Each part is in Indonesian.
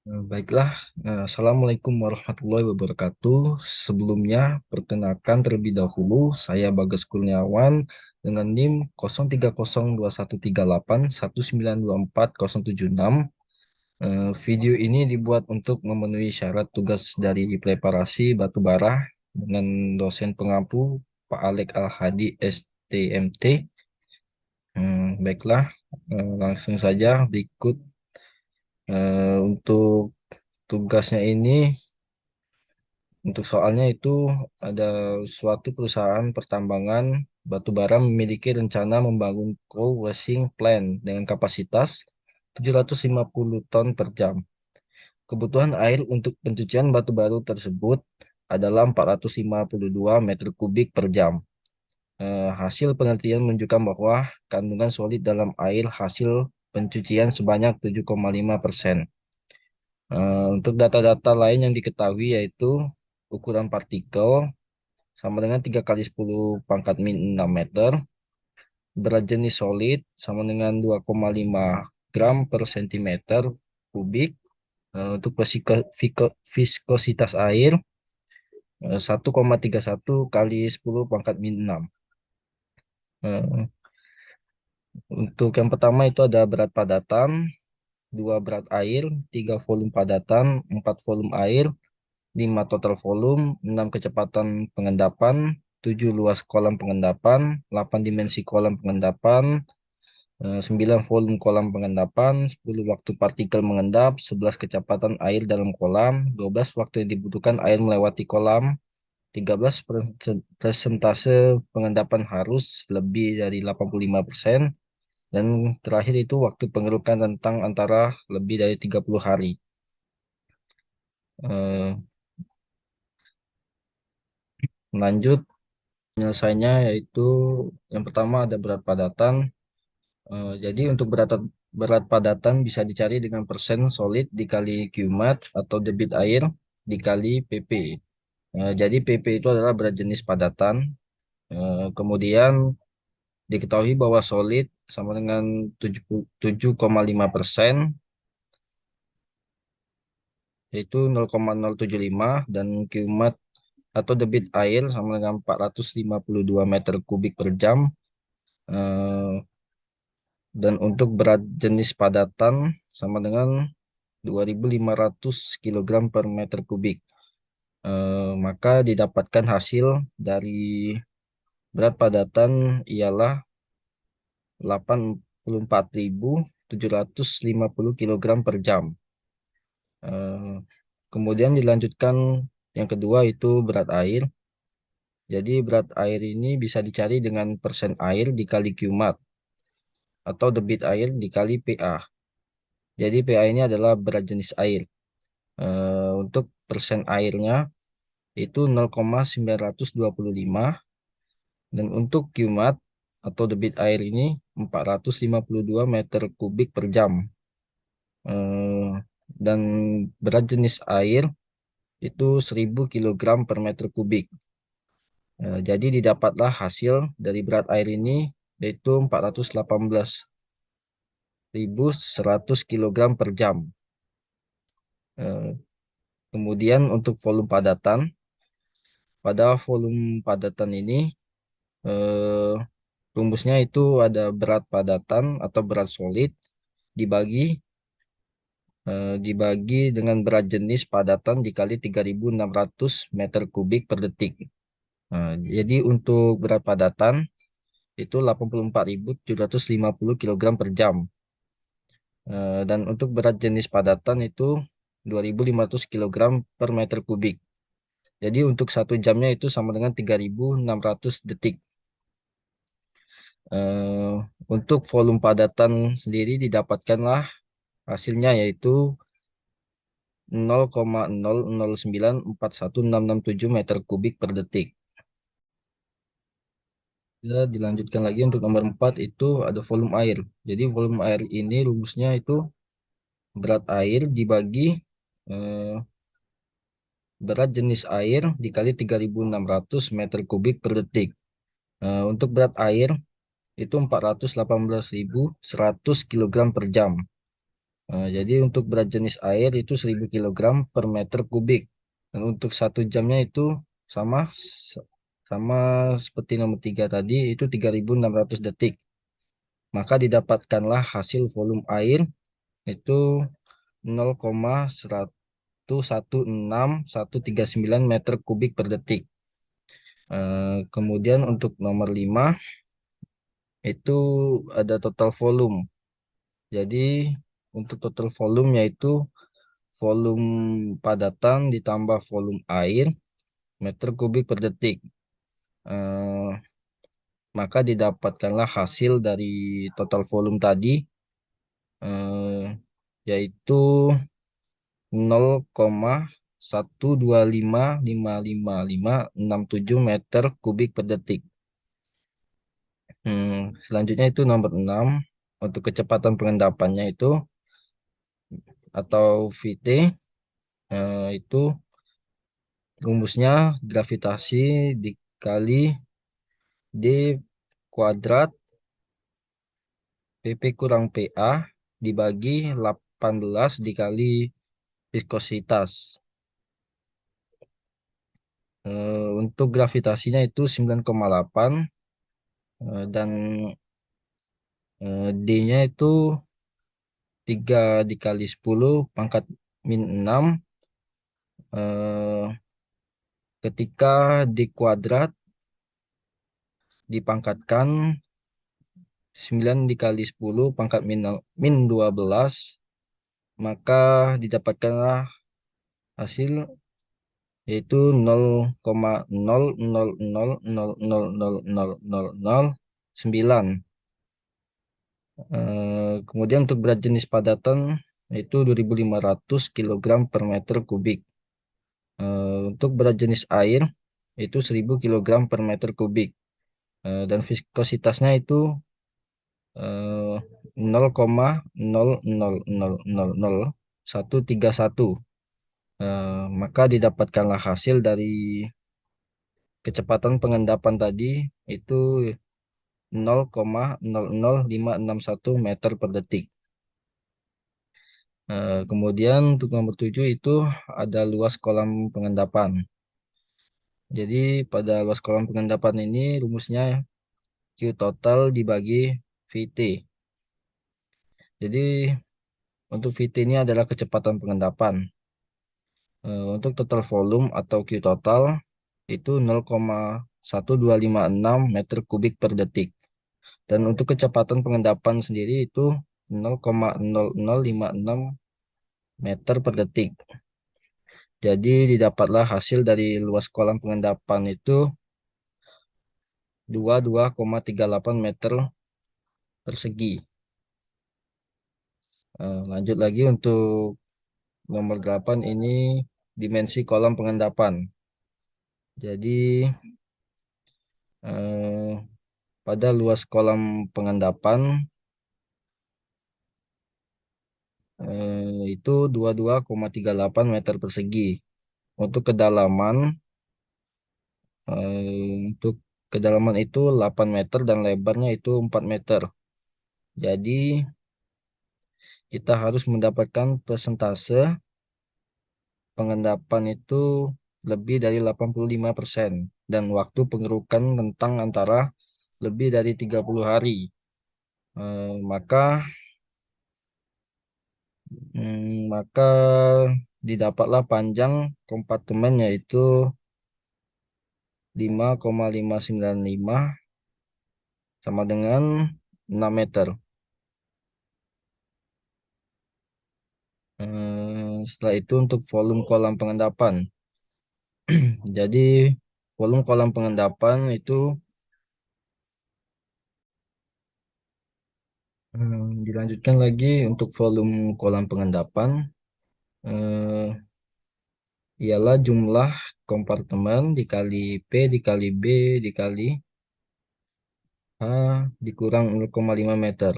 Baiklah, Assalamualaikum warahmatullahi wabarakatuh. Sebelumnya, perkenalkan terlebih dahulu, saya Bagas Kurniawan dengan NIM 03021381924076. Video ini dibuat untuk memenuhi syarat tugas dari preparasi batubara dengan dosen pengampu Pak Alek Al-Hadi STMT. Baiklah, langsung saja berikut untuk tugasnya ini. Untuk soalnya itu ada suatu perusahaan pertambangan batu bara memiliki rencana membangun coal washing plant dengan kapasitas 750 ton per jam. Kebutuhan air untuk pencucian batu bara tersebut adalah 452 meter kubik per jam. Hasil penelitian menunjukkan bahwa kandungan solid dalam air hasil pencucian sebanyak 7,5%. Untuk data-data lain yang diketahui yaitu ukuran partikel sama dengan 3 kali 10 pangkat min 6 meter. Berat jenis solid sama dengan 2,5 gram per sentimeter kubik. Untuk viskositas air 1,31 kali 10 pangkat min 6. Eh, Untuk yang pertama itu ada berat padatan, 2 berat air, 3 volume padatan, 4 volume air, 5 total volume, 6 kecepatan pengendapan, 7 luas kolam pengendapan, 8 dimensi kolam pengendapan, 9 volume kolam pengendapan, 10 waktu partikel mengendap, 11 kecepatan air dalam kolam, 12 waktu yang dibutuhkan air melewati kolam, 13 persentase pengendapan harus lebih dari 85%, dan terakhir itu waktu pengerukan rentang antara lebih dari 30 hari. Eh, Lanjut penyelesaiannya yaitu yang pertama ada berat padatan. Jadi untuk berat padatan bisa dicari dengan persen solid dikali Qmat atau debit air dikali PP. Jadi PP itu adalah berat jenis padatan. Kemudian diketahui bahwa solid sama dengan 77,5%, yaitu 0,075, dan Qmat atau debit air sama dengan 452 meter kubik per jam. Eh, Dan untuk berat jenis padatan sama dengan 2.500 kilogram per meter kubik. Maka didapatkan hasil dari berat padatan ialah 84.750 kilogram per jam. Eh, Kemudian dilanjutkan yang kedua itu berat air. Jadi berat air ini bisa dicari dengan persen air dikali Qmat atau debit air dikali PA. Jadi PA ini adalah berat jenis air. Untuk persen airnya itu 0,925, dan untuk Qmat atau debit air ini 452 meter kubik per jam. Eh, dan berat jenis air itu 1000 kilogram per meter kubik. Jadi didapatlah hasil dari berat air ini yaitu 418.100 kilogram per jam. Eh, Kemudian untuk volume padatan, pada volume padatan ini eh, rumusnya itu ada berat padatan atau berat solid dibagi dibagi dengan berat jenis padatan dikali 3.600 meter kubik per detik. Jadi untuk berat padatan itu 84.750 kilogram per jam. Dan untuk berat jenis padatan itu 2.500 kilogram per meter kubik. Jadi untuk 1 jamnya itu sama dengan 3.600 detik. Eh, untuk volume padatan sendiri didapatkanlah hasilnya yaitu 0,00941667 meter kubik per detik. Ya, dilanjutkan lagi untuk nomor 4 itu ada volume air. Jadi volume air ini rumusnya itu berat air dibagi eh, berat jenis air dikali 3.600 meter kubik per detik. Untuk berat air itu 418.100 kilogram per jam. Jadi untuk berat jenis air itu 1000 kilogram per meter kubik. Dan untuk 1 jamnya itu sama sama seperti nomor 3 tadi itu 3600 detik. Maka didapatkanlah hasil volume air itu 0,116,139 meter kubik per detik. Kemudian untuk nomor 5 itu ada total volume. Jadi untuk total volume yaitu volume padatan ditambah volume air meter kubik per detik. Eh, maka didapatkanlah hasil dari total volume tadi eh, yaitu 0,1255567 meter kubik per detik. Selanjutnya itu nomor 6 untuk kecepatan pengendapannya itu atau VT itu rumusnya gravitasi dikali D kuadrat PP kurang PA dibagi 18 dikali viskositas. Untuk gravitasinya itu 9,8 dan D-nya itu 3 dikali 10 pangkat min 6 eh, ketika D kuadrat dipangkatkan 9 dikali 10 pangkat min 12 maka didapatkanlah hasil yaitu 0,0000000009. Kemudian untuk berat jenis padatan yaitu 2500 kilogram per meter kubik. Untuk berat jenis air itu 1000 kilogram per meter kubik. Dan viskositasnya itu 0,00000131. Maka didapatkanlah hasil dari kecepatan pengendapan tadi itu 0,00561 meter per detik. Kemudian untuk nomor 7 itu ada luas kolam pengendapan. Jadi pada luas kolam pengendapan ini rumusnya Q total dibagi VT. Jadi untuk VT ini adalah kecepatan pengendapan. Untuk total volume atau Q total itu 0,1256 meter kubik per detik. Dan untuk kecepatan pengendapan sendiri itu 0,0056 meter per detik. Jadi didapatlah hasil dari luas kolam pengendapan itu 22,38 meter persegi. Lanjut lagi untuk nomor 8 ini dimensi kolam pengendapan. Jadi eh, pada luas kolam pengendapan itu 22,38 meter persegi. Untuk kedalaman untuk kedalaman itu 8 meter dan lebarnya itu 4 meter. Jadi kita harus mendapatkan persentase pengendapan itu lebih dari 85% dan waktu pengerukan rentang antara lebih dari 30 hari. Maka maka didapatlah panjang kompartemen yaitu 5,595 sama dengan 6 meter. Setelah itu untuk volume kolam pengendapan. Jadi volume kolam pengendapan itu dilanjutkan lagi untuk volume kolam pengendapan eh, ialah jumlah kompartemen dikali P dikali B dikali H dikurang 0,5 meter.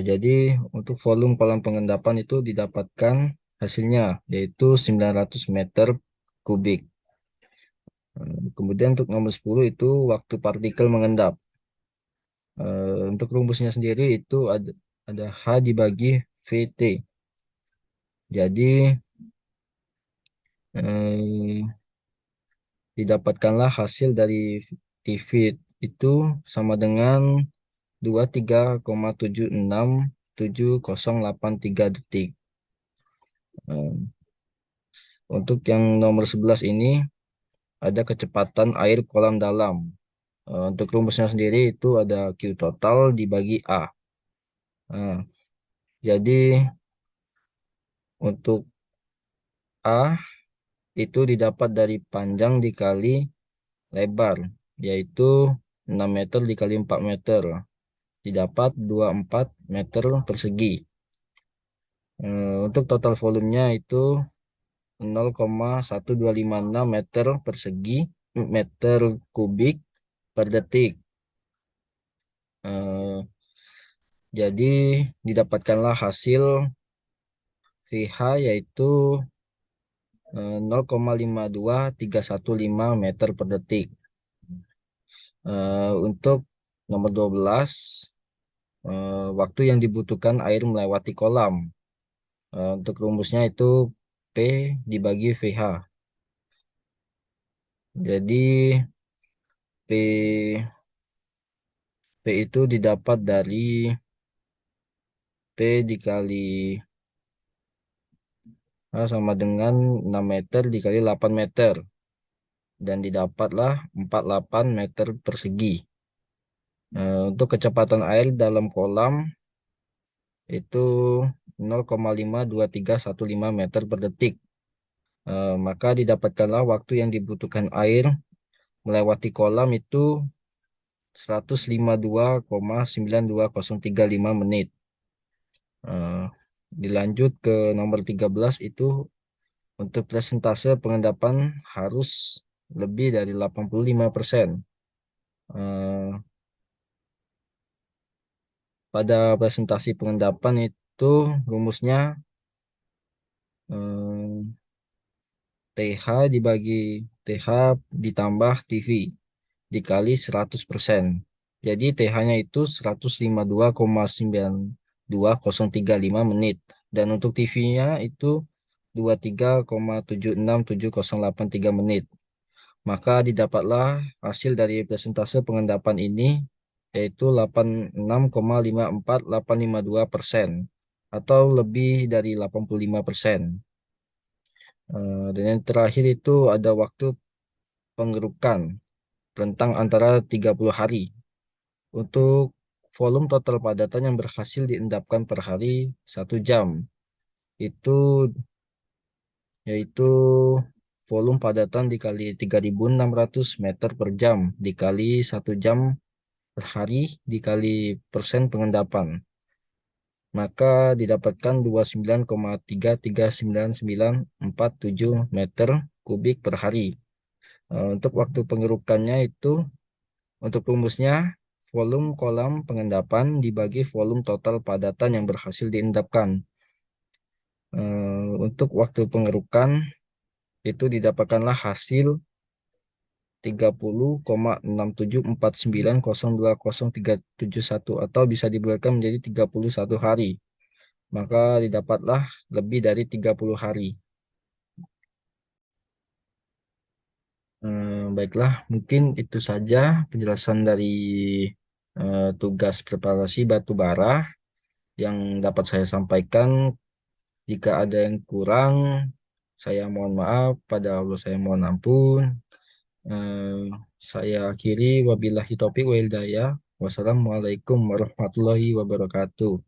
Jadi untuk volume kolam pengendapan itu didapatkan hasilnya yaitu 900 meter kubik. Kemudian untuk nomor 10 itu waktu partikel mengendap. Untuk rumusnya sendiri itu ada H dibagi VT. Jadi eh, didapatkanlah hasil dari TV itu sama dengan 23,767083 detik. Untuk yang nomor 11 ini ada kecepatan air kolam dalam. Untuk rumusnya sendiri itu ada Q total dibagi A. Nah, jadi untuk A itu didapat dari panjang dikali lebar, yaitu 6 meter dikali 4 meter. Didapat 24 meter persegi. Untuk total volumenya itu 0,1256 meter persegi, meter kubik per detik. Eh, jadi didapatkanlah hasil VH yaitu 0,52315 meter per detik. Untuk nomor 12, waktu yang dibutuhkan air melewati kolam. Untuk rumusnya itu P dibagi VH. Jadi P P itu didapat dari P dikali sama dengan 6 meter dikali 8 meter. Dan didapatlah 48 meter persegi. Untuk kecepatan air dalam kolam itu 0,52315 meter per detik. Maka didapatkanlah waktu yang dibutuhkan air melewati kolam itu 152,9235 menit. Eh, Dilanjut ke nomor 13 itu untuk persentase pengendapan harus lebih dari 85%. Eh, Pada presentasi pengendapan itu rumusnya eh, TH dibagi TH ditambah TV dikali 100%. Jadi TH-nya itu 152,92035 menit. Dan untuk TV-nya itu 23,767083 menit. Maka didapatlah hasil dari presentase pengendapan ini yaitu 86,54852% atau lebih dari 85%. Dan yang terakhir itu ada waktu pengerukan rentang antara 30 hari. Untuk volume total padatan yang berhasil diendapkan per hari 1 jam itu yaitu volume padatan dikali 3.600 meter per jam dikali 1 jam per hari dikali persen pengendapan. Maka didapatkan 29,3399947 meter kubik per hari. Untuk waktu pengerukannya itu untuk rumusnya volume kolam pengendapan dibagi volume total padatan yang berhasil diendapkan. Untuk waktu pengerukan itu didapatkanlah hasil 30,6749020371 atau bisa dibulatkan menjadi 31 hari. Maka didapatlah lebih dari 30 hari. Baiklah, mungkin itu saja penjelasan dari tugas preparasi batu bara yang dapat saya sampaikan. Jika ada yang kurang, saya mohon maaf. Pada Allah saya mohon ampun. Eh, saya akhiri wabillahi taufiq wa hidayah. Wassalamualaikum warahmatullahi wabarakatuh.